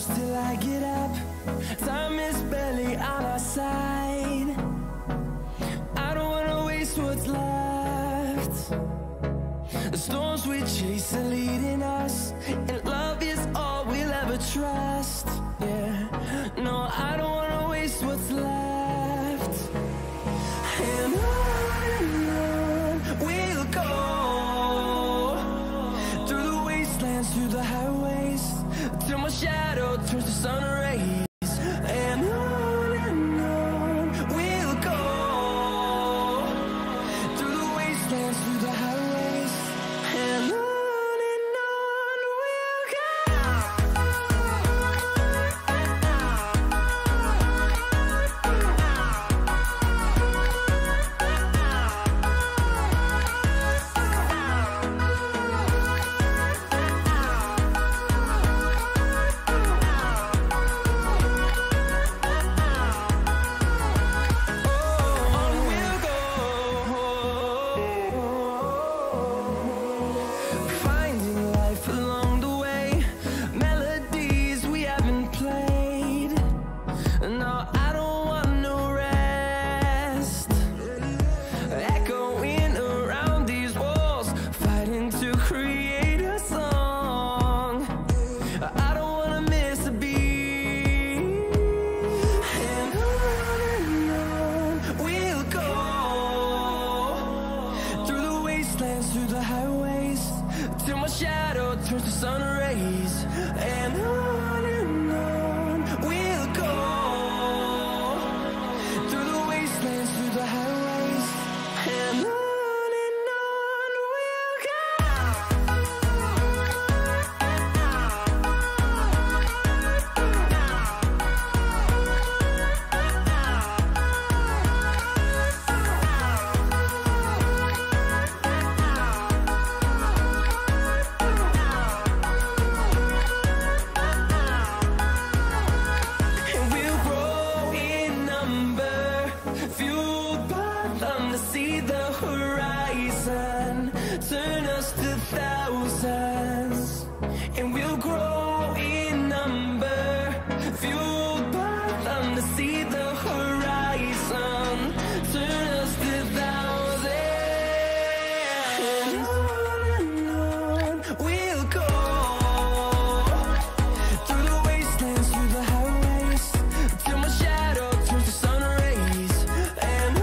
close till I get up. Time is barely on our side. I don't wanna waste what's left. The storms we chase are leading us, and love is all we'll ever trust. Yeah, no, I don't wanna waste what's left. And on we'll go, through the wastelands, through the highways, till my shadow turns to sun rays. And on we'll go, through the wastelands, through the highways, and on we'll go. Through the highways, till my shadow turns to sun rays. And on we'll go, through the wastelands, through the highways, and on we'll go. See the horizon, turn us to thousands, and we'll grow in number, fueled by them to see the horizon, turn us to thousands, and on we'll go, through the wastelands, through the highways, till my shadow turns to sun rays, and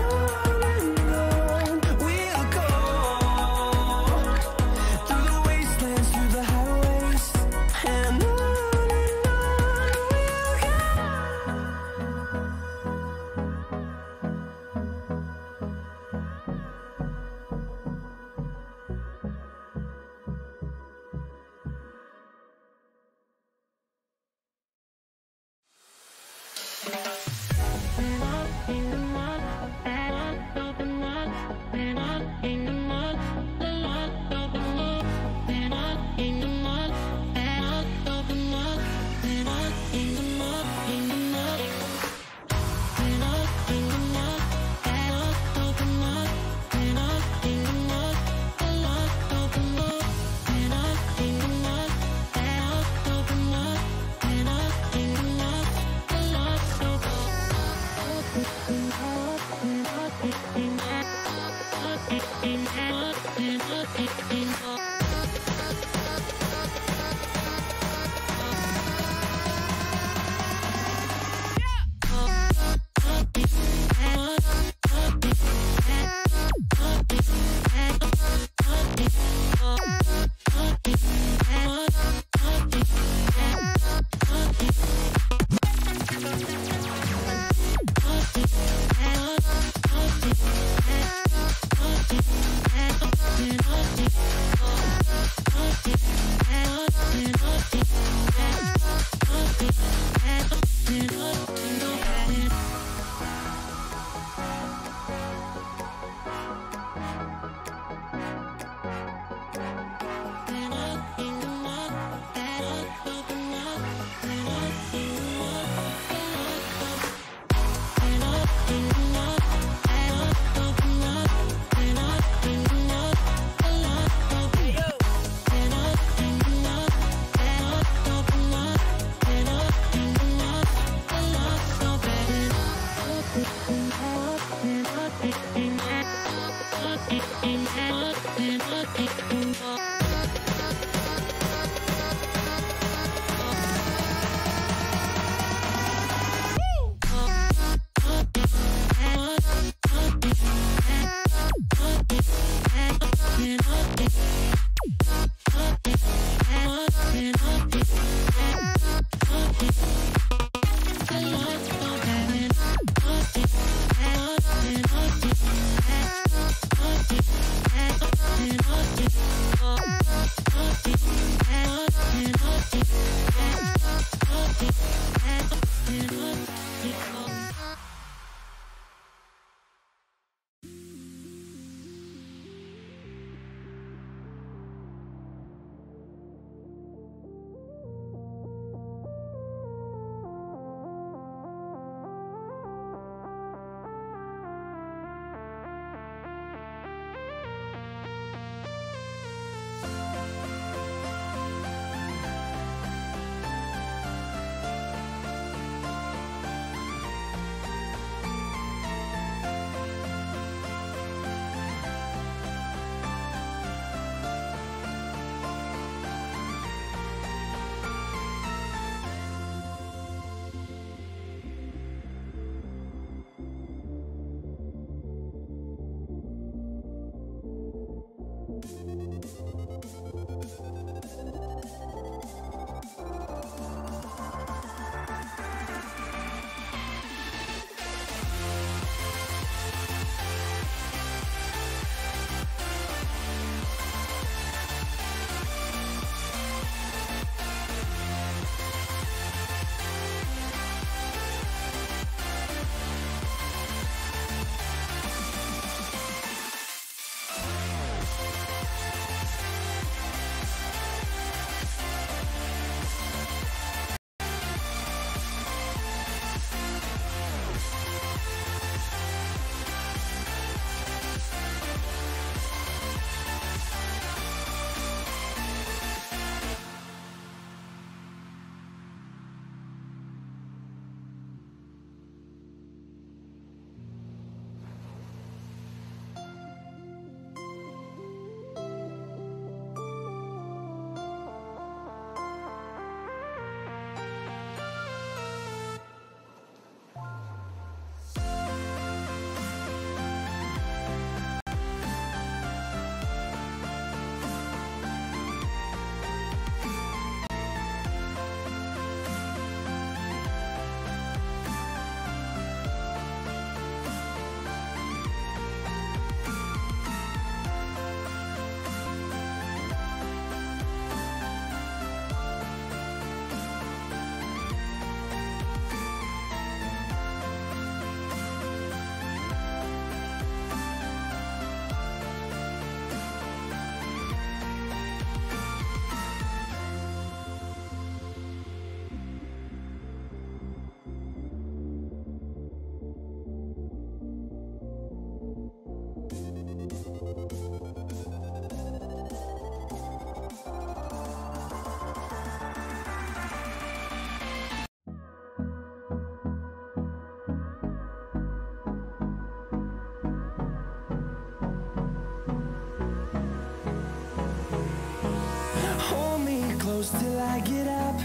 Till I get up,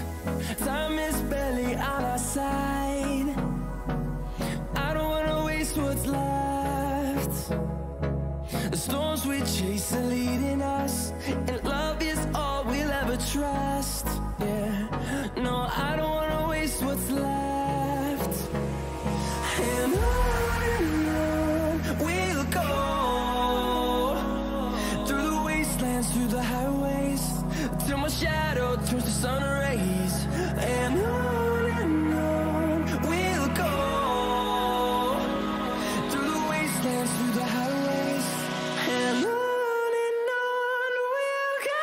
time is barely on our side. I don't wanna waste what's left. The storms we chase are leading us, and love is all we'll ever trust. Yeah, no, I don't wanna waste what's left. And on we'll go, through the wastelands, through the highways, till my shadow turns to sun rays. And on we'll go, through the wastelands, through the highways. And on we'll go.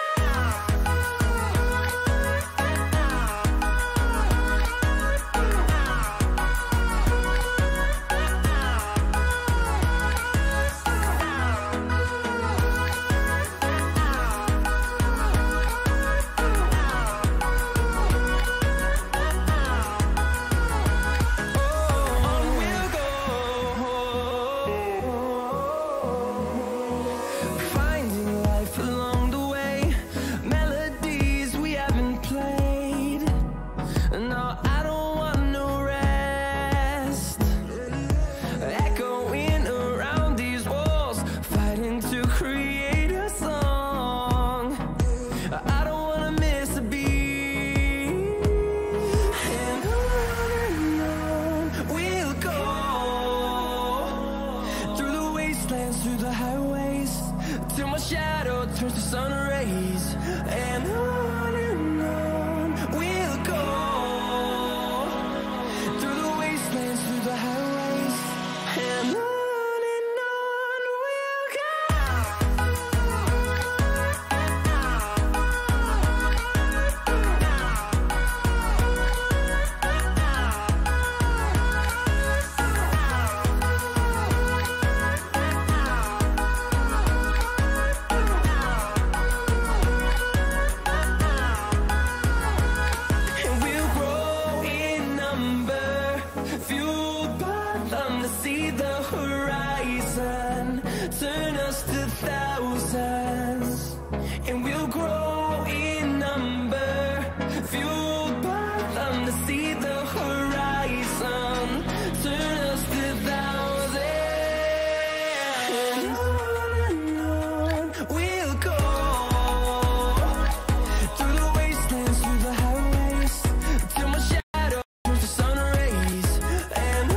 through the highways, till my shadow turns to sun rays. And on we'll go, through the wastelands, through the highways, and on we'll go. See the horizon, turn us to thousands, and we'll grow in number, fueled by them to see the horizon, turn us to thousands, and on we'll go, through the wastelands, through the highways, till my shadow turns to sun rays, and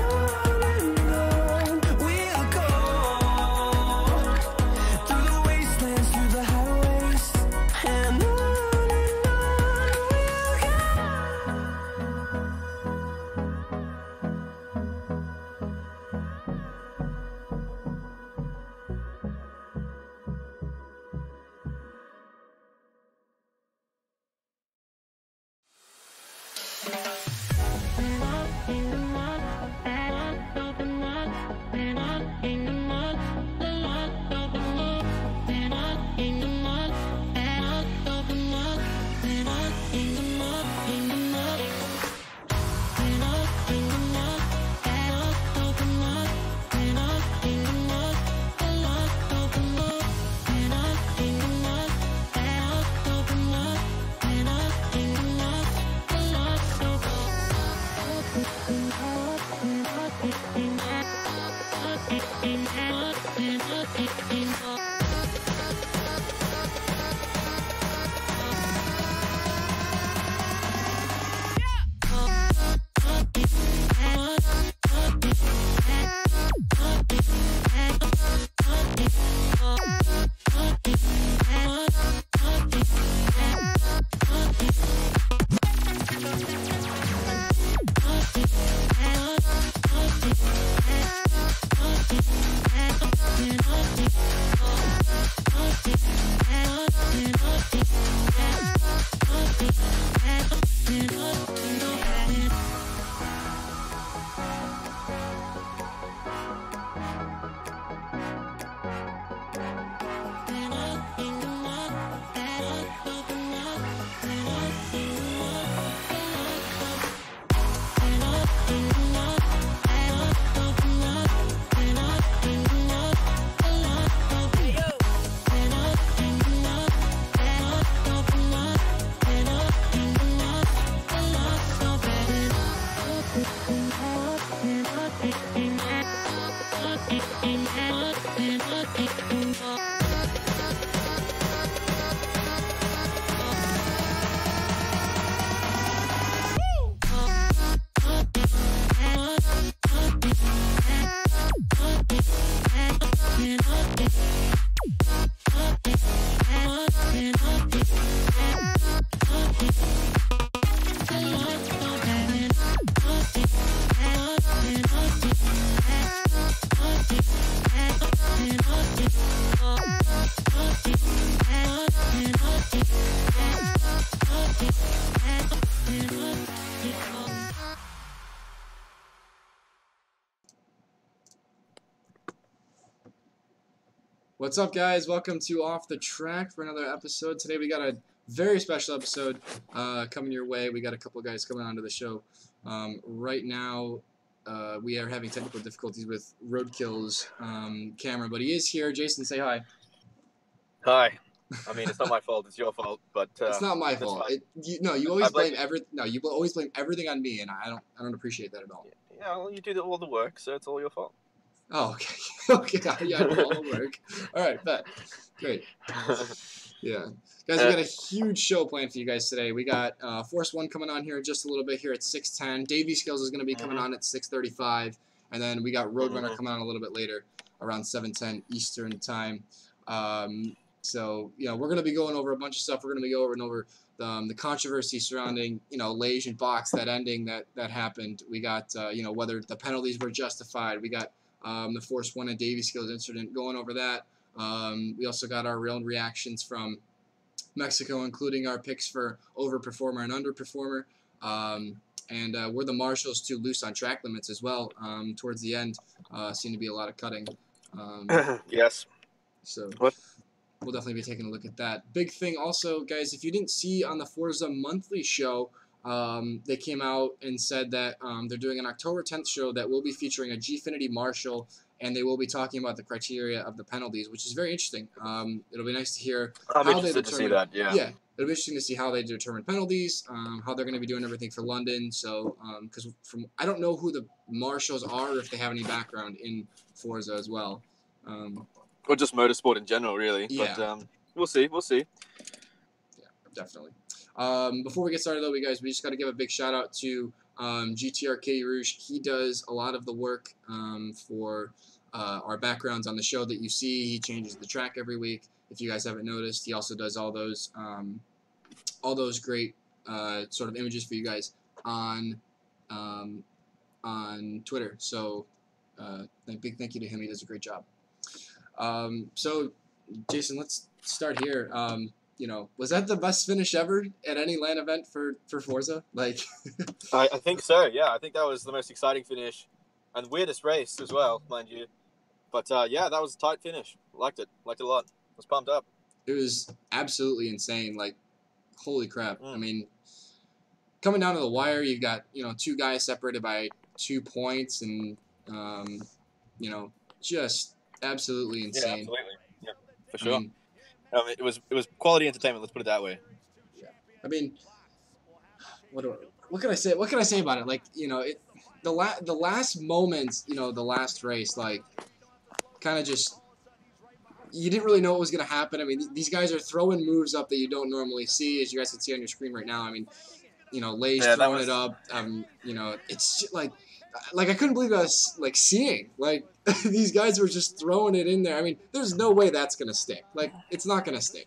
What's up, guys? Welcome to Off the Track for another episode. Today we got a very special episode coming your way. We got a couple of guys coming onto the show. Right now, we are having technical difficulties with Roadkill's camera, but he is here. Jason, say hi. Hi. I mean, it's not my fault. It's your fault. But it's not my fault. You always blame you always blame everything on me, and I don't appreciate that at all. Yeah, well, you do all the work, so it's all your fault. Oh, okay. Okay, yeah, I do all the work. All right, bet. Great. Yeah. Guys, we got a huge show planned for you guys today. We got Forza Racing coming on here in just a little bit here at 6:10. Daveyskills is going to be coming on at 6:35. And then we got RoadRunner coming on a little bit later, around 7:10 Eastern time. So, you know, we're going to be going over a bunch of stuff. We're going to be going over the controversy surrounding, you know, Laige and Box, that ending that happened. We got, you know, whether the penalties were justified. We got the Forza Racing and Daveyskills incident, going over that. We also got our real reactions from Mexico, including our picks for overperformer and underperformer. And were the marshals too loose on track limits as well? Towards the end, seemed to be a lot of cutting. Yes. So what? We'll definitely be taking a look at that. Big thing also, guys, if you didn't see on the Forza Monthly show, they came out and said that they're doing an October 10th show that will be featuring a Gfinity Marshal, and they will be talking about the criteria of the penalties, which is very interesting. It'll be nice to hear I'm how they interested to see that, yeah. Yeah, it'll be interesting to see how they determine penalties, how they're going to be doing everything for London. So, because I don't know who the marshals are, or if they have any background in Forza as well. Or just motorsport in general, really. Yeah. But we'll see. Yeah, definitely. Before we get started, though, we just got to give a big shout out to GTRK Rouge. He does a lot of the work for our backgrounds on the show that you see. He changes the track every week. If you guys haven't noticed, he also does all those great sort of images for you guys on Twitter. So big thank you to him. He does a great job. So, Jason, let's start here. You know, was that the best finish ever at any LAN event for Forza? Like, I think so. Yeah, I think that was the most exciting finish, and weirdest race as well, mind you. But yeah, that was a tight finish. Liked it a lot. Was pumped up. It was absolutely insane. Like, holy crap! I mean, coming down to the wire, you've got, you know, two guys separated by 2 points, and you know, just absolutely insane. Yeah, absolutely. Yeah, for sure. I mean, it was quality entertainment. Let's put it that way. Yeah. I mean, what can I say? What can I say about it? Like, you know, the last moments, you know, the last race, like, kind of just, you didn't really know what was going to happen. I mean, these guys are throwing moves up that you don't normally see, as you guys can see on your screen right now. I mean, you know, Laige throwing it up. You know, it's just like I couldn't believe I was, like, seeing. Like, these guys were just throwing it in there. I mean, there's no way that's going to stick. Like, it's not going to stick.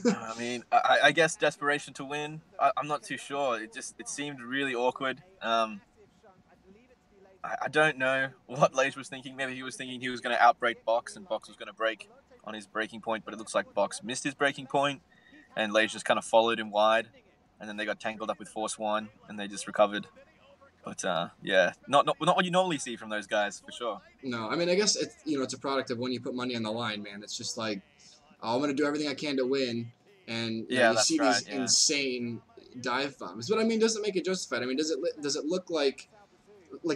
I mean, I guess desperation to win. I'm not too sure. It seemed really awkward. I don't know what Laige was thinking. Maybe he was thinking he was going to outbrake Box, and Box was going to brake on his braking point, but it looks like Box missed his braking point, and Laige just kind of followed him wide, and then they got tangled up with Forza, and they just recovered. But yeah, not what you normally see from those guys, for sure. No, I mean, I guess it's, you know, it's a product of when you put money on the line, man. It's just like, oh, I'm gonna do everything I can to win, and you know, you see these insane dive bombs. But I mean, does it make it justified? I mean, does it look like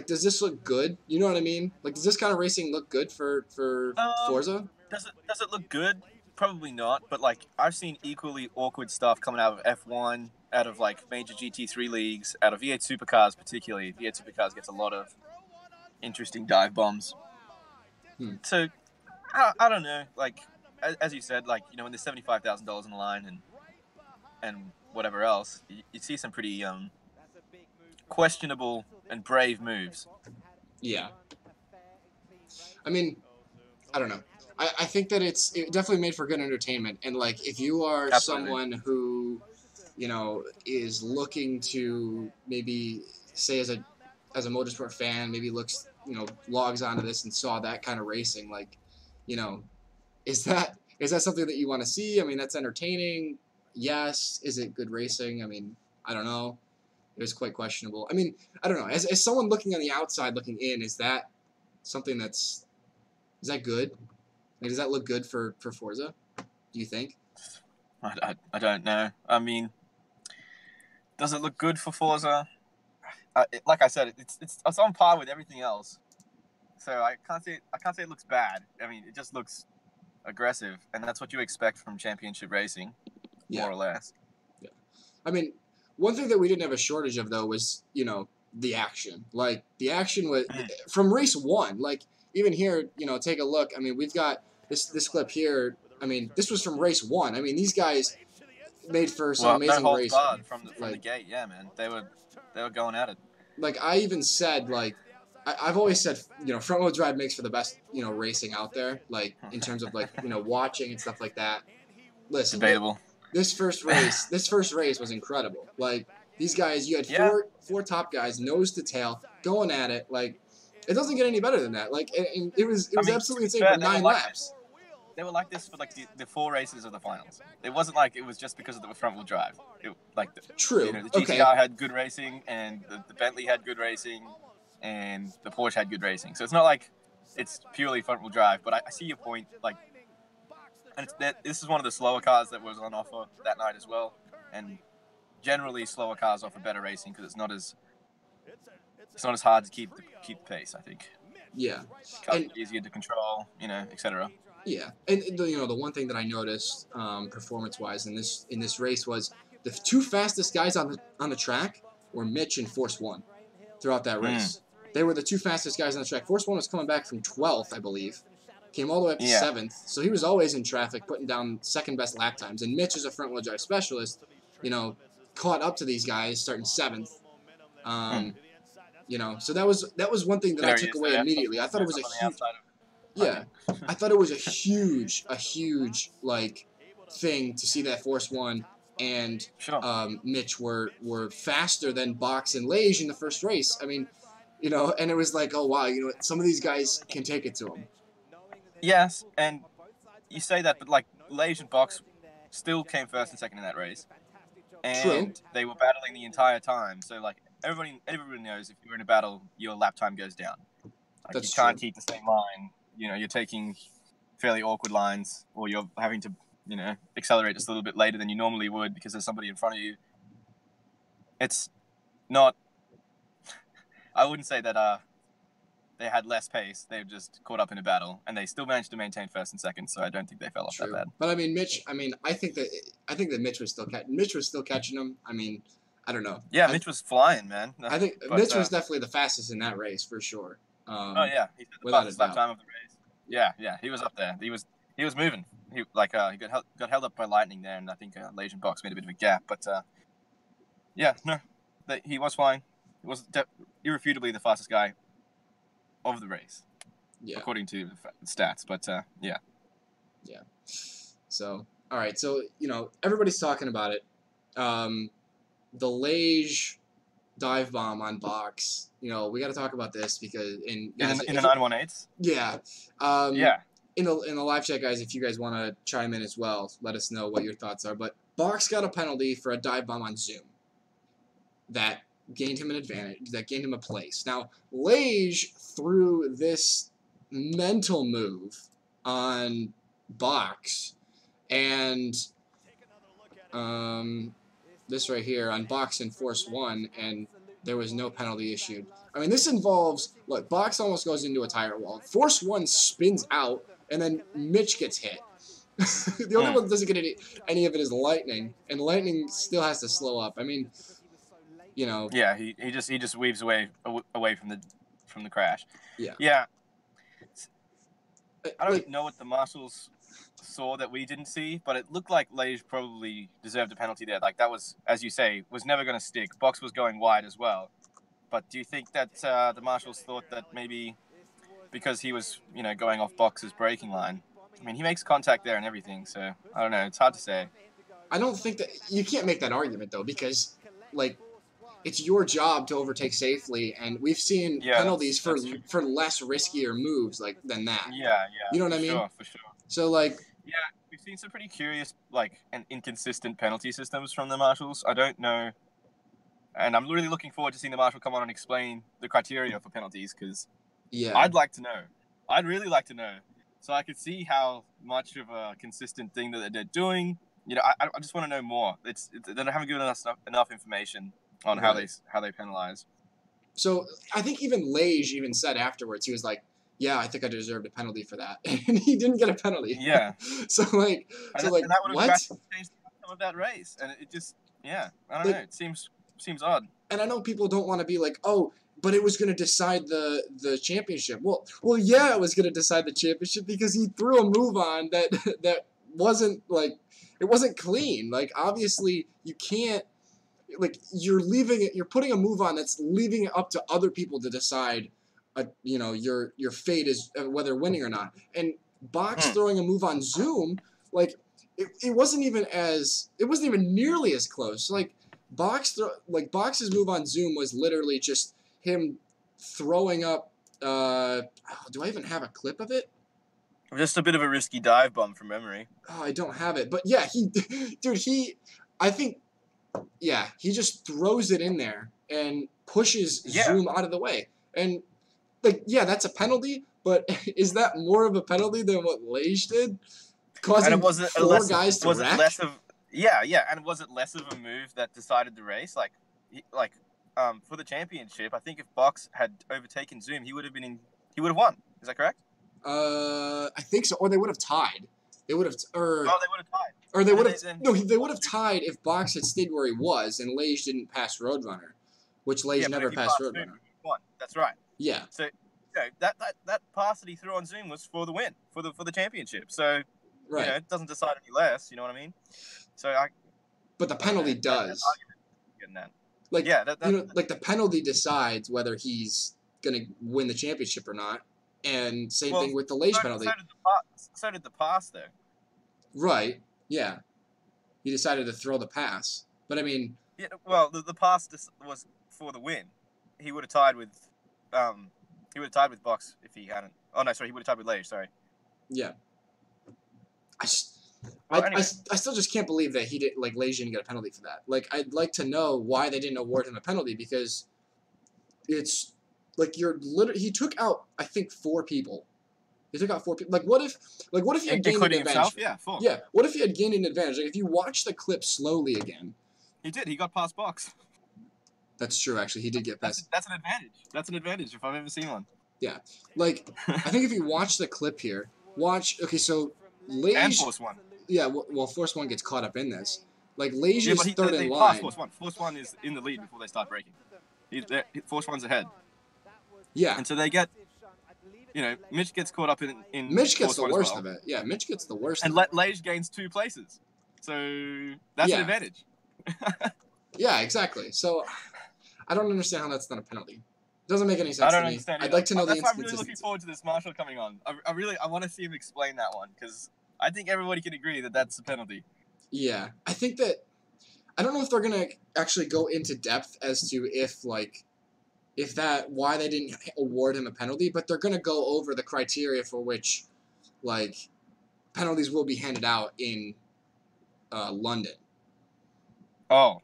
does this look good? You know what I mean? Like, does this kind of racing look good for Forza? Does it look good? Probably not. But like, I've seen equally awkward stuff coming out of F1. Out of like major GT3 leagues, out of V8 supercars particularly. V8 supercars gets a lot of interesting dive bombs. So, I don't know. Like, as you said, like, you know, when there's $75,000 on the line and whatever else, you see some pretty questionable and brave moves. Yeah. I mean, I don't know. I think that it definitely made for good entertainment. And like, if you are someone who, you know, is looking to maybe say as a motorsport fan, maybe looks, you know, logs onto this and saw that kind of racing, like, you know, is that something that you want to see? I mean, that's entertaining. Yes. Is it good racing? I mean, I don't know. It was quite questionable. I mean, I don't know. As someone looking on the outside, looking in, is that something is that good? Like, does that look good for Forza? Do you think? I don't know. I mean, does it look good for Forza? Like I said, it's on par with everything else. So I can't say it looks bad. I mean, it just looks aggressive, and that's what you expect from championship racing, more or less. Yeah. I mean, one thing that we didn't have a shortage of, though, was, you know, the action. Like, the action was from race 1. Like, even here, you know, take a look. I mean, we've got this clip here. I mean, this was from race 1. I mean, these guys made for some amazing racing. From the gate, yeah, man. They were going at it. Like, I even said, like, I've always said, you know, front wheel drive makes for the best, you know, racing out there, like in terms of like, you know, watching and stuff like that. Listen, Debatable. this first race was incredible. Like these guys, you had four top guys, nose to tail, going at it. Like it doesn't get any better than that. Like and it was absolutely insane for 9 laps. They were like this for like the 4 races of the finals. It wasn't like it was just because of the front wheel drive. True. You know, the GTR had good racing, and the Bentley had good racing, and the Porsche had good racing. So it's not like it's purely front wheel drive. But I see your point. Like, and this is one of the slower cars that was on offer that night as well. And generally, slower cars offer better racing because it's not as hard to keep the pace, I think. Yeah. Cars are easier to control, you know, etc. Yeah, and you know the one thing that I noticed performance-wise in this race was the 2 fastest guys on the track were Mitch and Force0ne throughout that race. They were the 2 fastest guys on the track. Force0ne was coming back from 12th, I believe, came all the way up to 7th, so he was always in traffic, putting down second best lap times. And Mitch is a front wheel drive specialist, you know, caught up to these guys starting 7th. You know, so that was one thing that I took away immediately. I thought it was a huge. Yeah, I thought it was a huge like thing to see that Force0ne and Mitch were faster than Box and Laige in the first race. I mean, you know, and it was like, oh wow, you know, some of these guys can take it to them. Yes, and you say that, but like Laige and Box still came first and second in that race, and they were battling the entire time. So like everybody knows if you're in a battle, your lap time goes down. Like, you can't keep the same line. You know, you're taking fairly awkward lines, or you're having to, you know, accelerate just a little bit later than you normally would because there's somebody in front of you. It's not. I wouldn't say that they had less pace. They just caught up in a battle, and they still managed to maintain first and second. So I don't think they fell off that bad. But I mean, Mitch. I mean, I think that Mitch was still catching them. I mean, I don't know. Yeah, Mitch was flying, man. I think Mitch was definitely the fastest in that race for sure. Oh yeah, he had the fastest lap time of the race. Yeah, he was up there. He was moving. He got held up by lightning there, and I think Laige and Box made a bit of a gap. But he was flying. He was irrefutably the fastest guy of the race, according to the stats. But yeah. So all right, so you know everybody's talking about it. The Laige dive bomb on Box. You know, we got to talk about this because in the 918s. Yeah. In the live chat, guys, if you guys want to chime in as well, let us know what your thoughts are. But Box got a penalty for a dive bomb on Zoom. That gained him an advantage. That gained him a place. Now, Laige threw this mental move on Box, and this right here on Box and Force0ne, and there was no penalty issued. I mean, this involves, look, Box almost goes into a tire wall. Force0ne spins out, and then Mitch gets hit. The only one that doesn't get any of it is Lightning, and Lightning still has to slow up. I mean, you know. Yeah, he just weaves away from the crash. Yeah. Yeah. I don't know what the marshals saw that we didn't see, but it looked like Laige probably deserved a penalty there. Like that was, as you say, was never going to stick. Box was going wide as well. But do you think that the marshals thought that maybe because he was, you know, going off Box's braking line? I mean, he makes contact there and everything, so I don't know. It's hard to say. I don't think that you can't make that argument though, because like it's your job to overtake safely, and we've seen penalties for less riskier moves like than that. Yeah. You know what I mean? For sure. So like. Yeah, we've seen some pretty curious, like, and inconsistent penalty systems from the marshals. I don't know, and I'm really looking forward to seeing the marshal come on and explain the criteria for penalties, because I'd like to know. I'd really like to know, so I could see how much of a consistent thing that they're doing. You know, I just want to know more. They haven't given us enough information on how they penalize. So I think even Laige even said afterwards, he was like, yeah, I think I deserved a penalty for that, and he didn't get a penalty. Yeah. So that would have changed the outcome of that race, and it just, I don't know. It seems odd. And I know people don't want to be like, oh, but it was going to decide the championship. Well, yeah, it was going to decide the championship because he threw a move on that wasn't like, it wasn't clean. Like obviously you can't, like you're putting a move on that's leaving it up to other people to decide your fate is whether winning or not. And Box throwing a move on Zoom, like it wasn't even nearly as close. Like Box's move on Zoom was literally just him throwing up. Do I even have a clip of it? Just a bit of a risky dive bomb from memory. Oh, I don't have it, but yeah, I think he just throws it in there and pushes Zoom out of the way. And, that's a penalty, but is that more of a penalty than what Laige did? Causing four guys to wreck? And was it less of a move that decided the race? For the championship, I think if Box had overtaken Zoom, he would have won. Is that correct? I think so. Or they would have tied. They would have tied. Or they would have tied if Box had stayed where he was and Laige didn't pass Roadrunner, which Laige never passed Roadrunner. That's right. Yeah. So that pass that he threw on Zoom was for the win, for the championship. So it doesn't decide any less. You know what I mean? But the penalty does. The penalty decides whether he's gonna win the championship or not. And same thing with the Laige penalty. So did the pass, though. Right. Yeah. He decided to throw the pass, but I mean. Yeah. Well, the pass was for the win. He would have tied with, Box if he hadn't. Oh no, sorry, he would have tied with Laige. Sorry. Yeah. I still just can't believe that Laige didn't get a penalty for that. Like, I'd like to know why they didn't award him a penalty, because it's. He took out, I think, 4 people. He took out 4 people. What if he had gained an advantage? Himself? Yeah, 4. Yeah. What if he had gained an advantage? Like, if you watch the clip slowly again. He did. He got past Box. That's true, actually. He did get past. That's an advantage. That's an advantage if I've ever seen one. Yeah. I think if you watch the clip here, so Laige. And Force0ne. Yeah, well, Force0ne gets caught up in this. Laige is third in line. Force0ne. Force0ne is in the lead before they start braking. Force0ne's ahead. Yeah. And so they get, Mitch gets caught up in Mitch gets the worst of it. Yeah, Mitch gets the worst and of it. And Laige gains 2 places. So that's an advantage. Yeah, exactly. So I don't understand how that's not a penalty. It doesn't make any sense to me. Understand I'd like to know the instances. I'm really looking forward to this Marshall coming on. I want to see him explain that one, because I think everybody can agree that that's a penalty. Yeah. I think that, I don't know if they're going to actually go into depth as to why they didn't award him a penalty, but they're going to go over the criteria for which, penalties will be handed out in London. Oh.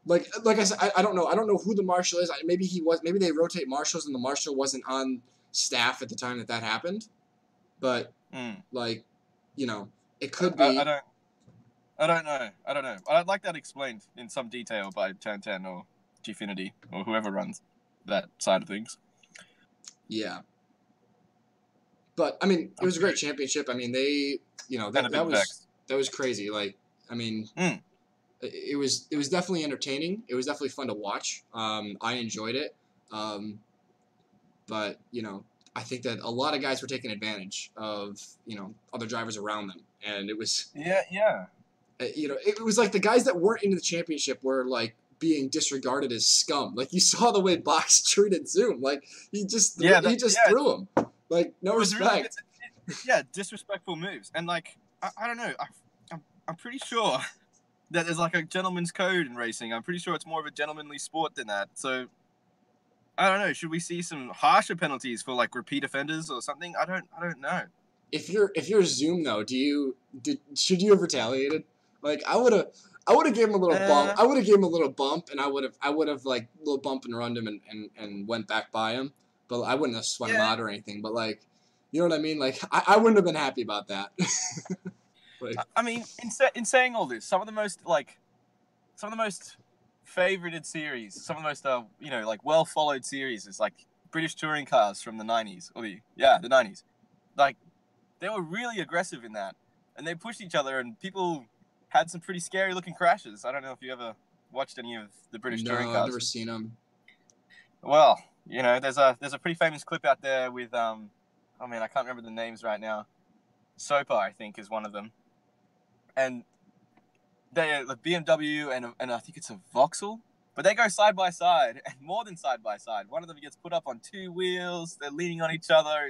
Like I said, I don't know. I don't know who the marshal is. Maybe they rotate marshals and the marshal wasn't on staff at the time that happened. But, it could be. I don't know. I'd like that explained in some detail by Tan or Gfinity or whoever runs that side of things. Yeah. But, I mean, it was a great championship. I mean, they, that was crazy. It was definitely entertaining. It was definitely fun to watch. I enjoyed it. But, I think that a lot of guys were taking advantage of, other drivers around them. And it was... Yeah. It was like the guys that weren't into the championship were, being disregarded as scum. You saw the way Box treated Zoom. He just threw him. No respect. Really, disrespectful moves. And, I don't know. I'm pretty sure that there's, a gentleman's code in racing. I'm pretty sure it's more of a gentlemanly sport than that. So, I don't know. Should we see some harsher penalties for, repeat offenders or something? I don't know. If you're Zoom, though, should you have retaliated? I would have gave him a little bump. I would have gave him a little bump, and I would have little bump and runned him and went back by him. But I wouldn't have spun him out or anything. But you know what I mean? I wouldn't have been happy about that. I mean, in saying all this, some of the most favorited series, some of the most well followed series is British touring cars from the 90s or the 90s. They were really aggressive in that, and they pushed each other, and people had some pretty scary looking crashes. I don't know if you ever watched any of the British touring cars. No, I've never seen them. Well, there's a pretty famous clip out there with I can't remember the names right now. Sopa, I think, is one of them. And they the BMW and I think it's a Vauxhall. But they go side by side, and more than side by side. One of them gets put up on 2 wheels. They're leaning on each other.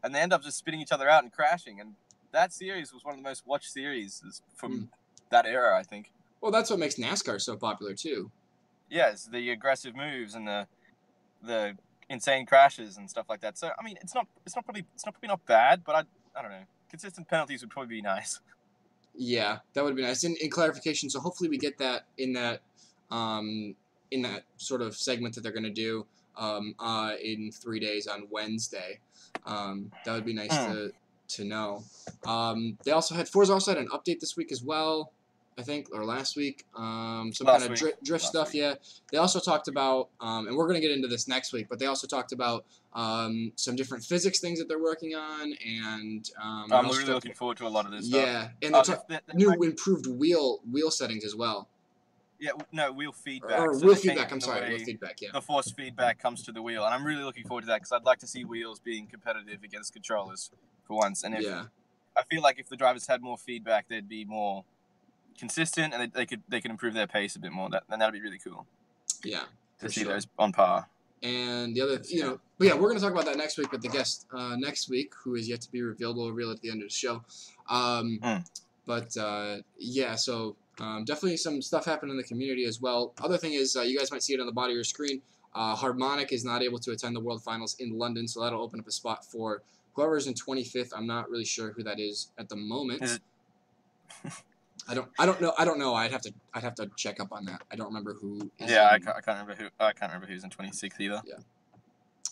And they end up just spitting each other out and crashing. And that series was one of the most watched series from that era, I think. Well, that's what makes NASCAR so popular too. Yes, the aggressive moves and the insane crashes and stuff like that. So I mean, it's probably not bad, but I don't know. Consistent penalties would probably be nice. Yeah, that would be nice. In clarification, so hopefully we get that in that sort of segment that they're going to do in 3 days on Wednesday. That would be nice to know. They also had Forza also had an update this week as well, I think, or last week. Some kind of drift stuff. Yeah. They also talked about, and we're going to get into this next week, but they also talked about some different physics things that they're working on, and I'm really looking forward to a lot of this stuff. Yeah, and new improved wheel settings as well. Yeah, no, wheel feedback. Or wheel feedback, I'm sorry, wheel feedback, yeah. The force feedback comes to the wheel, and I'm really looking forward to that because I'd like to see wheels being competitive against controllers for once. And I feel like if the drivers had more feedback, they'd be more consistent, and they could improve their pace a bit more. And that'd be really cool. Yeah, to see those on par. And the other, but yeah, we're going to talk about that next week. But the guest next week, who is yet to be revealed, we'll reveal at the end of the show. But yeah, so definitely some stuff happened in the community as well. Other thing is, you guys might see it on the bottom of your screen. Harmonic is not able to attend the World Finals in London, so that'll open up a spot for whoever's in 25th. I'm not really sure who that is at the moment. I don't know. I'd have to check up on that. I don't remember who. I can't remember who's in 26th either. Yeah.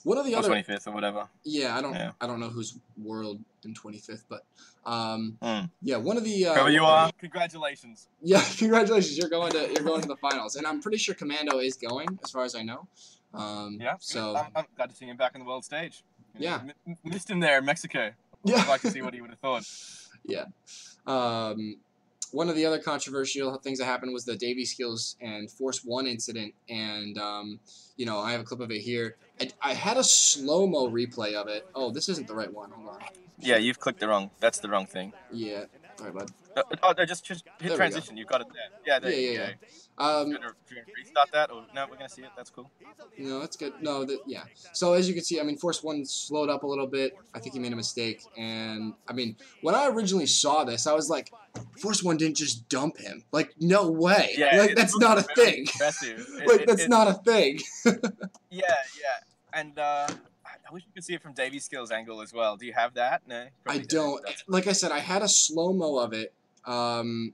One of the other 25th or whatever. Yeah, I don't know who's world in 25th, but yeah, one of the whoever you are, congratulations. Yeah, congratulations. You're going to the finals, and I'm pretty sure Commando is going, as far as I know. Yeah. So I'm glad to see him back on the world stage. Yeah. Missed him there in Mexico. Yeah. I'd like to see what he would have thought. Yeah. One of the other controversial things that happened was the Daveyskills and Force0ne incident, and I have a clip of it here. I had a slow-mo replay of it. Oh, this isn't the right one. Hold on. Yeah, you've clicked that's the wrong thing. Yeah. All right, bud. No, just hit transition. You've got it there. Yeah, there you go. Do you want to restart that? Or no, we're going to see it. That's cool. No, that's good. No, yeah. So as you can see, I mean, Force0ne slowed up a little bit. I think he made a mistake. And, I mean, when I originally saw this, I was like, Force0ne didn't just dump him. Like, no way. Yeah, like, that's not a thing. Like, that's not a thing. Yeah. And I wish you could see it from Daveyskills' angle as well. Do you have that? No. I don't. Like I said, I had a slow-mo of it. And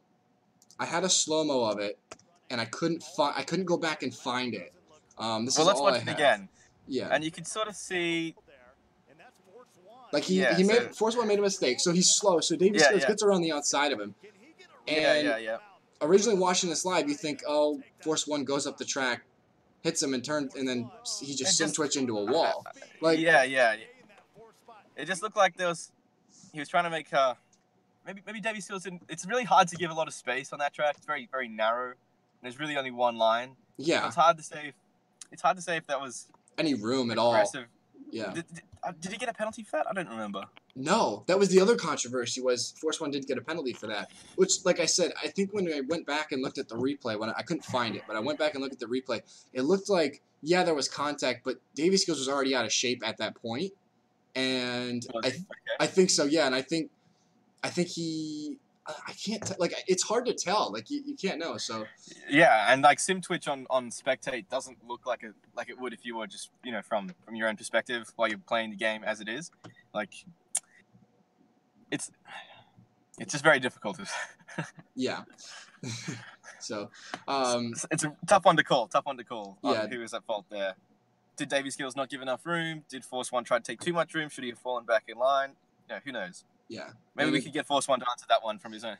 I couldn't go back and find it. Let's watch it again. Yeah. And you can sort of see. Like Force0ne made a mistake, so he's slow. So Daveyskills gets around the outside of him. And originally watching this live, you think, oh, Force0ne goes up the track, hits him and turns, and then he just switch into a wall. Like yeah. It just looked like he was trying to make maybe Daveyskills didn't. It's really hard to give a lot of space on that track. It's very very narrow. There's really only one line. Yeah. It's hard to say if that was any room at all. Yeah. Did he get a penalty for that? I don't remember. No, that was the other controversy. Was Force0ne did get a penalty for that? Which, like I said, I think when I went back and looked at the replay, when I couldn't find it, but I went back and looked at the replay, it looked like there was contact, but Daveyskills was already out of shape at that point, and I think so. Yeah, and I think he. I can't it's hard to tell. Like you can't know. So yeah, and like Sim Twitch on Spectate doesn't look like it would if you were just from your own perspective while you're playing the game as it is. Like it's just very difficult. Yeah. So it's a tough one to call. Yeah. Who was at fault there? Did Daveyskills not give enough room? Did Force0ne try to take too much room? Should he have fallen back in line? Who knows? Yeah. Maybe we could get Force0ne to answer that one from his own.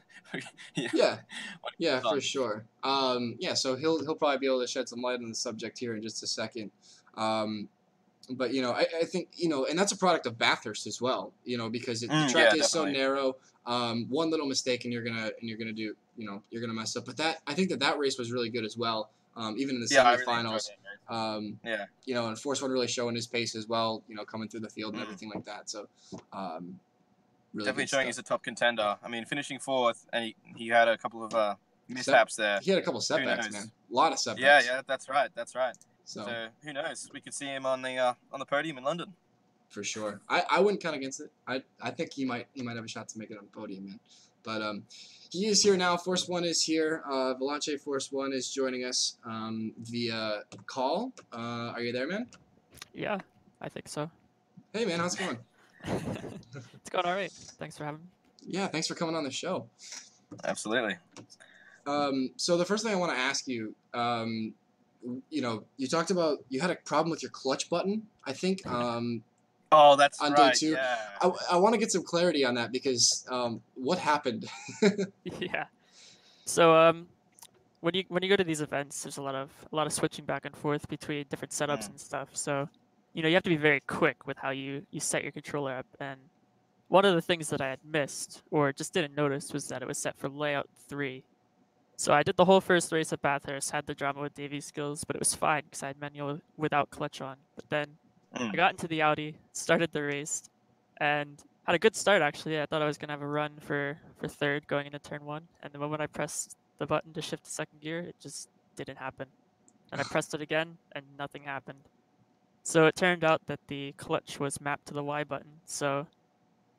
Yeah, for sure. So he'll probably be able to shed some light on the subject here in just a second. But I think and that's a product of Bathurst as well. Because the track is so narrow. One little mistake and you're gonna do you're gonna mess up. But I think that race was really good as well. Even in the semifinals. And Force0ne really showing his pace as well. Coming through the field and everything like that. So. Really definitely showing he's a top contender. I mean, finishing fourth, and he had a couple of mishaps there. He had a couple setbacks, man. A lot of setbacks. Yeah, that's right. So who knows? We could see him on the podium in London. for sure. I wouldn't count against it. I think he might have a shot to make it on the podium, man. But he is here now. Force0ne is here. Veloce Force0ne is joining us via call. Are you there, man? Yeah, I think so. Hey, man, how's it going? It's going all right. Thanks for having me. Yeah, thanks for coming on the show. Absolutely. So the first thing I want to ask you, you talked about you had a problem with your clutch button, I think. Oh, that's on right. day 2. Yeah. I want to get some clarity on that because what happened? Yeah. So when you go to these events, there's a lot of switching back and forth between different setups and stuff. So, you have to be very quick with how you set your controller up. And one of the things that I had missed or just didn't notice was that it was set for layout 3. So I did the whole first race at Bathurst, had the drama with Daveyskills, but it was fine because I had manual without clutch on. But then I got into the Audi, started the race, and had a good start actually. I thought I was gonna have a run for third going into turn 1, and the moment I pressed the button to shift to second gear, it just didn't happen. And I pressed it again, and nothing happened. So it turned out that the clutch was mapped to the Y button. So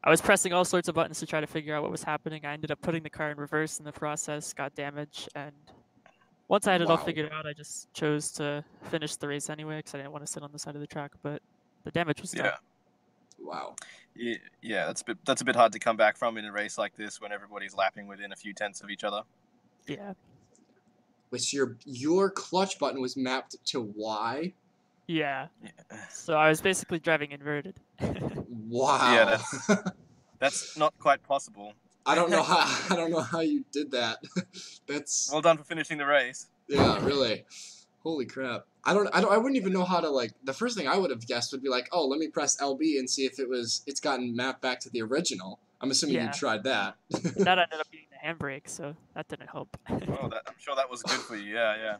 I was pressing all sorts of buttons to try to figure out what was happening. I ended up putting the car in reverse in the process, got damage, and once I had it all figured out, I just chose to finish the race anyway because I didn't want to sit on the side of the track, but the damage was done. Wow. Yeah, that's a bit hard to come back from in a race like this when everybody's lapping within a few tenths of each other. Yeah. Which your clutch button was mapped to Y? Yeah. So I was basically driving inverted. Wow. Yeah, that's not quite possible. I don't know how you did that. That's well done for finishing the race. Yeah, really. Holy crap. I wouldn't even know how to the first thing I would have guessed would be oh, let me press LB and see if it's gotten mapped back to the original. I'm assuming you tried that. That ended up being the handbrake, so that didn't help. Oh, I'm sure that was good for you. Yeah.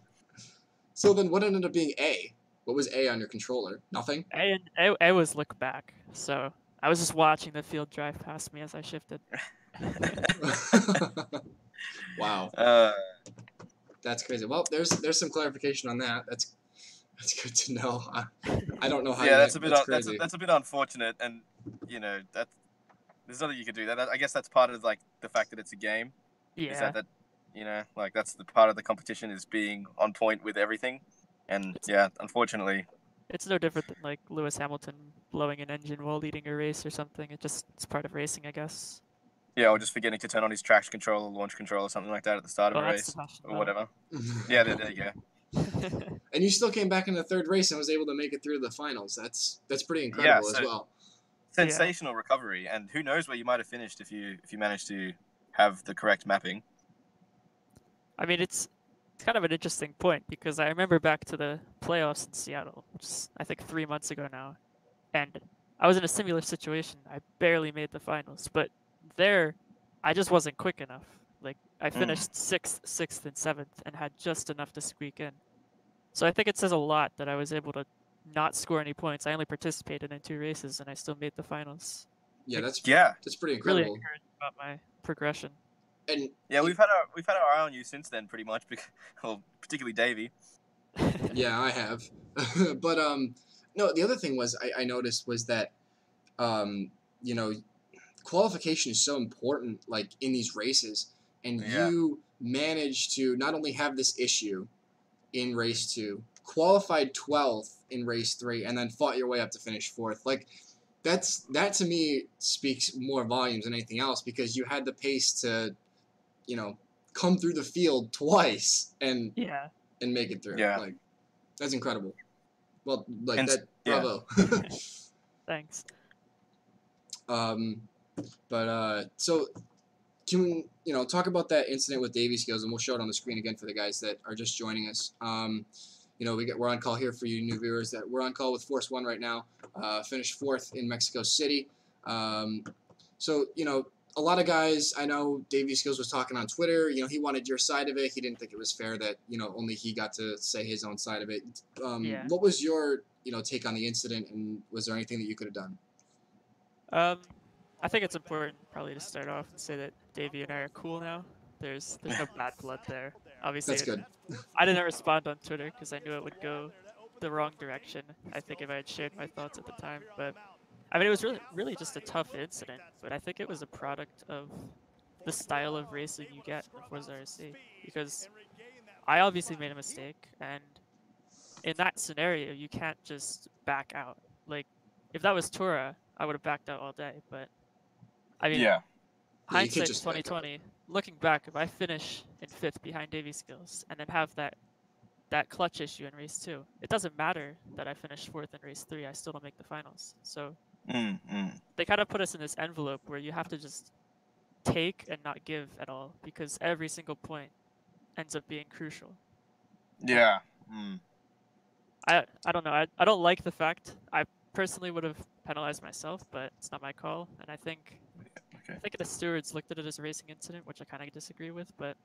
So then what ended up being A? What was A on your controller? Nothing? A was look back. So I was just watching the field drive past me as I shifted. Wow. That's crazy. Well, there's some clarification on that. That's good to know. I don't know how. Yeah, that's a bit unfortunate, and there's nothing you can do. That I guess that's part of the fact that it's a game. Yeah. Is that that's the part of the competition is being on point with everything, and unfortunately. It's no different than Lewis Hamilton blowing an engine while leading a race or something. It's part of racing, I guess. Yeah, or just forgetting to turn on his traction control or launch control or something like that at the start of a race or whatever. Yeah, there you go. And you still came back in the third race and was able to make it through the finals. That's pretty incredible as well. Sensational recovery, and who knows where you might have finished if you managed to have the correct mapping. I mean, it's kind of an interesting point because I remember back to the playoffs in Seattle, which is I think 3 months ago now, and I was in a similar situation. I barely made the finals, but there I just wasn't quick enough. I finished 6th, and 7th, and had just enough to squeak in. So I think it says a lot that I was able to not score any points. I only participated in 2 races, and I still made the finals. Yeah, that's pretty incredible. Really encouraged about my progression. And yeah, we've had our eye on you since then, pretty much. Well, particularly Davey. Yeah, I have. But no, the other thing was I noticed was that qualification is so important in these races, and you managed to not only have this issue in race 2, qualified 12th in race 3, and then fought your way up to finish 4th. That to me speaks more volumes than anything else, because you had the pace to come through the field twice and make it through. Yeah. That's incredible. Well, bravo. Thanks. So can we, talk about that incident with Daveyskills, and we'll show it on the screen again for the guys that are just joining us. We're on call here for you new viewers that we're on call with Force0ne right now. Finished 4th in Mexico City. So a lot of guys, I know Daveyskills was talking on Twitter, he wanted your side of it. He didn't think it was fair that, only he got to say his own side of it. What was your, take on the incident, and was there anything that you could have done? I think it's important probably to start off and say that Davey and I are cool now. There's no bad blood there. Obviously, That's good. I didn't respond on Twitter because I knew it would go the wrong direction. I think if I had shared my thoughts at the time, but I mean, it was really just a tough incident. But I think it was a product of the style of racing you get in Forza RC, because I obviously made a mistake, and in that scenario, you can't just back out. Like, if that was Tora, I would have backed out all day. But I mean, Yeah. Yeah, you can't hindsight's just back out. 2020. Looking back, if I finish in 5th behind Daveyskills and then have that clutch issue in race 2, it doesn't matter that I finished 4th in race 3. I still don't make the finals. So they kind of put us in this envelope where you have to just take and not give at all, because every single point ends up being crucial. Yeah. I don't know. I don't like the fact. I personally would have penalized myself, but it's not my call. And I think the stewards looked at it as a racing incident, which I kind of disagree with. But at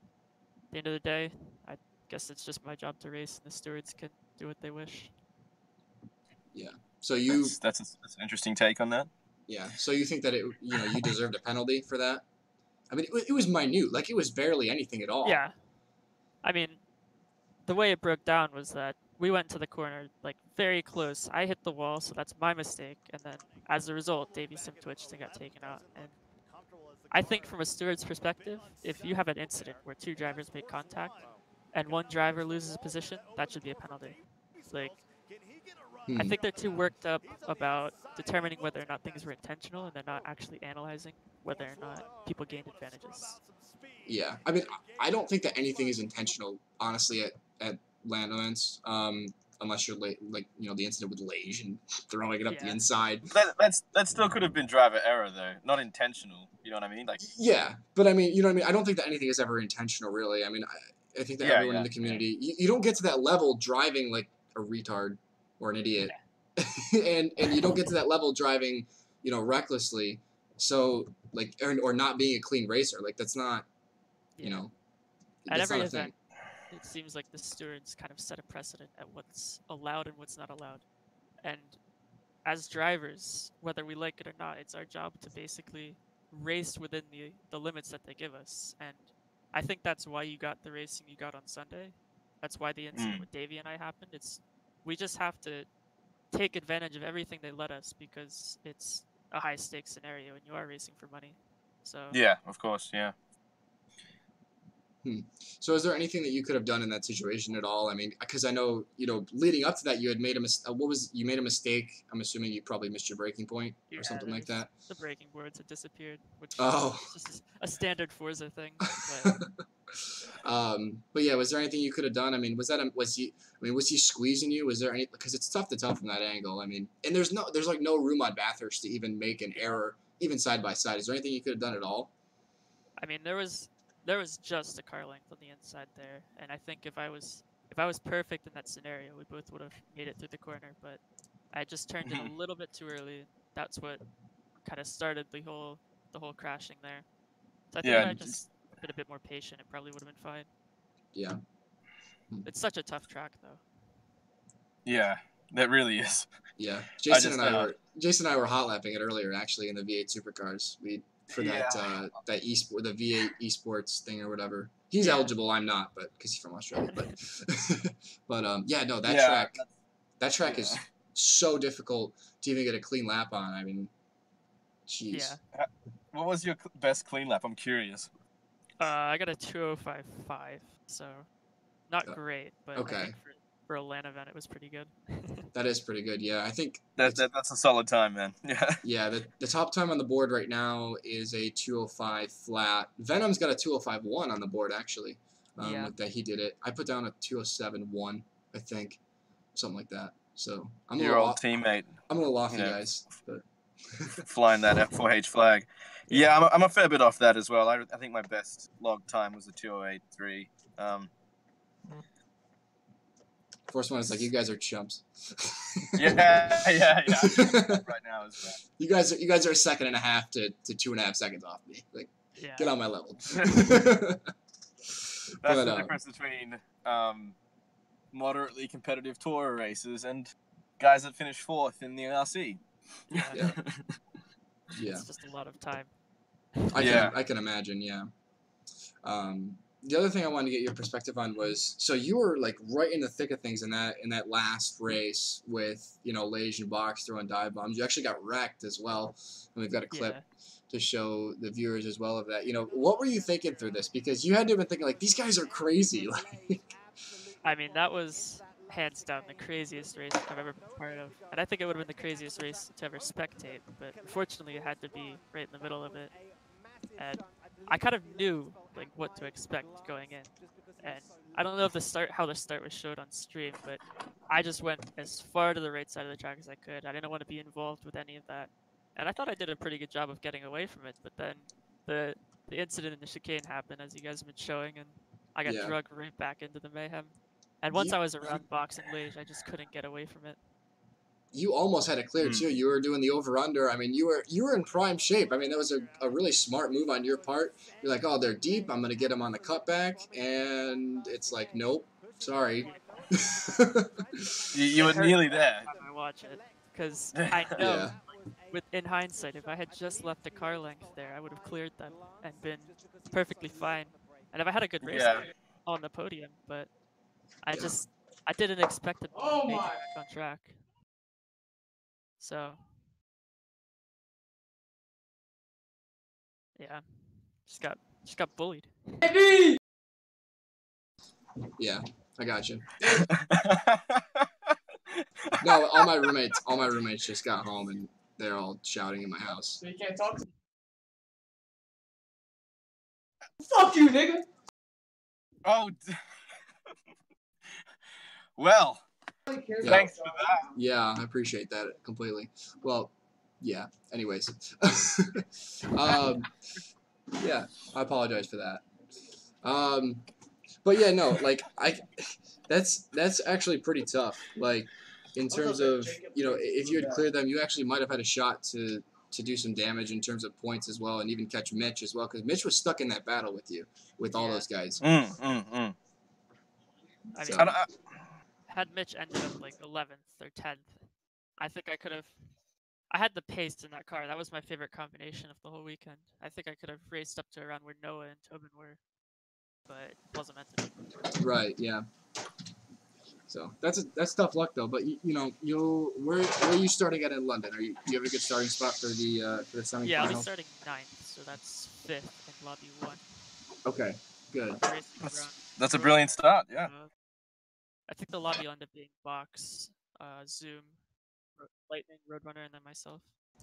the end of the day, I guess it's just my job to race, and the stewards can do what they wish. Yeah. So you That's an interesting take on that. Yeah. So you think that you deserved a penalty for that? I mean, it was minute. Like, it was barely anything at all. Yeah. I mean, the way it broke down was that we went to the corner, like, very close. I hit the wall, so that's my mistake. And then, as a result, Davey sim twitched and got taken out. And I think from a steward's perspective, if you have an incident where 2 drivers make contact and 1 driver loses position, that should be a penalty. Like, I think they're too worked up about determining whether or not things were intentional, and they're not actually analyzing whether or not people gained advantages. Yeah. I mean, I don't think that anything is intentional, honestly, at land events, unless you're the incident with Laige and throwing it up the inside. That still could have been driver error, though, not intentional. You know what I mean? Like. Yeah, but I mean, you know what I mean. I don't think that anything is ever intentional, really. I mean, I think that everyone in the community, you don't get to that level driving like a retard or an idiot, and you don't get to that level driving, recklessly. So like, or not being a clean racer, like that's not, At that's every not a event, thing. it seems like the stewards kind of set a precedent at what's allowed and what's not allowed. And as drivers, whether we like it or not, it's our job to basically race within the limits that they give us. And I think that's why you got the racing you got on Sunday. That's why the incident with Davey and I happened. We just have to take advantage of everything they let us, because it's a high stakes scenario and you are racing for money. So Yeah, of course, yeah. So is there anything that you could have done in that situation at all? I mean, because I know, leading up to that, you had made you made a mistake. I'm assuming you probably missed your breaking point or something like that. The braking boards had disappeared, which Oh. is just a standard Forza thing. But yeah, was there anything you could have done? I mean, was he squeezing you? Was there any, because it's tough to tell from that angle. I mean, and there's like no room on Bathurst to even make an error, even side by side. Is there anything you could have done at all? I mean, there was just a car length on the inside there, and I think if I was perfect in that scenario, we both would have made it through the corner. But I just turned in a little bit too early. That's what kind of started the whole crashing there. So I think if I just been a bit more patient, it probably would have been fine. Yeah. It's such a tough track, though. Yeah, that really is. Yeah, Jason and I were hot lapping it earlier, actually, in the V8 supercars. That esport, the V8 esports thing or whatever. He's eligible, I'm not, but because he's from Australia. But that track is so difficult to even get a clean lap on. I mean, jeez. Yeah. What was your best clean lap? I'm curious. I got a 2:05.5, so not great, but okay. I think for a LAN event, it was pretty good. That is pretty good, yeah. I think that's a solid time, man. Yeah. Yeah, the top time on the board right now is a 2:05 flat. Venom's got a 2:05.1 on the board, actually. That he did it. I put down a 2:07.1, I think, something like that. So I'm your old teammate. I'm a little off you guys, but flying that F4H flag. Yeah, I'm a fair bit off that as well. I think my best log time was a 2:08.3. Force0ne is like, you guys are chumps. yeah. Right now is that. You guys are a second and a half to 2.5 seconds off me. Like, get on my level. That's the difference between moderately competitive tourer races and guys that finish 4th in the RC. Yeah. It's just a lot of time. I can imagine, yeah. The other thing I wanted to get your perspective on was, so you were like right in the thick of things in that last race with, you know, Laige and Box throwing dive bombs. You actually got wrecked as well, and we've got a clip to show the viewers as well of that. You know, what were you thinking through this? Because you had to have been thinking like, these guys are crazy. Like, I mean, that was hands down the craziest race I've ever been part of, and I think it would have been the craziest race to ever spectate. But unfortunately, it had to be right in the middle of it, and I kind of knew like what to expect going in. And I don't know if how the start was showed on stream, but I just went as far to the right side of the track as I could. I didn't want to be involved with any of that, and I thought I did a pretty good job of getting away from it. But then the incident in the chicane happened, as you guys have been showing, and I got dragged right back into the mayhem. And once I was around Box and Laige, I just couldn't get away from it. You almost had it clear too. You were doing the over/under. I mean, you were in prime shape. I mean, that was a really smart move on your part. You're like, oh, they're deep. I'm gonna get them on the cutback, and it's like, nope, sorry. You were nearly there. I watch it because I know, in hindsight, if I had just left the car length there, I would have cleared them and been perfectly fine. And if I had a good race on the podium, but I didn't expect it to make it back on track. So, yeah, just got bullied. Yeah, I got you. No, all my roommates just got home and they're all shouting in my house. So you can't talk. Fuck you, nigga. Oh. Well. Thanks for that. Yeah, I appreciate that completely. Well, yeah. Anyways, yeah, I apologize for that. But yeah, no, like that's actually pretty tough. Like in terms of, you know, if you had cleared them, you actually might have had a shot to do some damage in terms of points as well, and even catch Mitch as well, because Mitch was stuck in that battle with you, with all those guys. I mean, had Mitch ended up like 11th or 10th, I think I could have. I had the pace in that car. That was my favorite combination of the whole weekend. I think I could have raced up to around where Noah and Tobin were, but it wasn't meant to be. Right. Yeah. So that's tough luck though. But you know, where are you starting at in London? Do you have a good starting spot for the semi-final? Yeah, I'll be starting 9th, so that's 5th in lobby 1. Okay. Good. That's a brilliant start. Yeah. I think the lobby will end up being Box, Zoom, Lightning, RoadRunner, and then myself.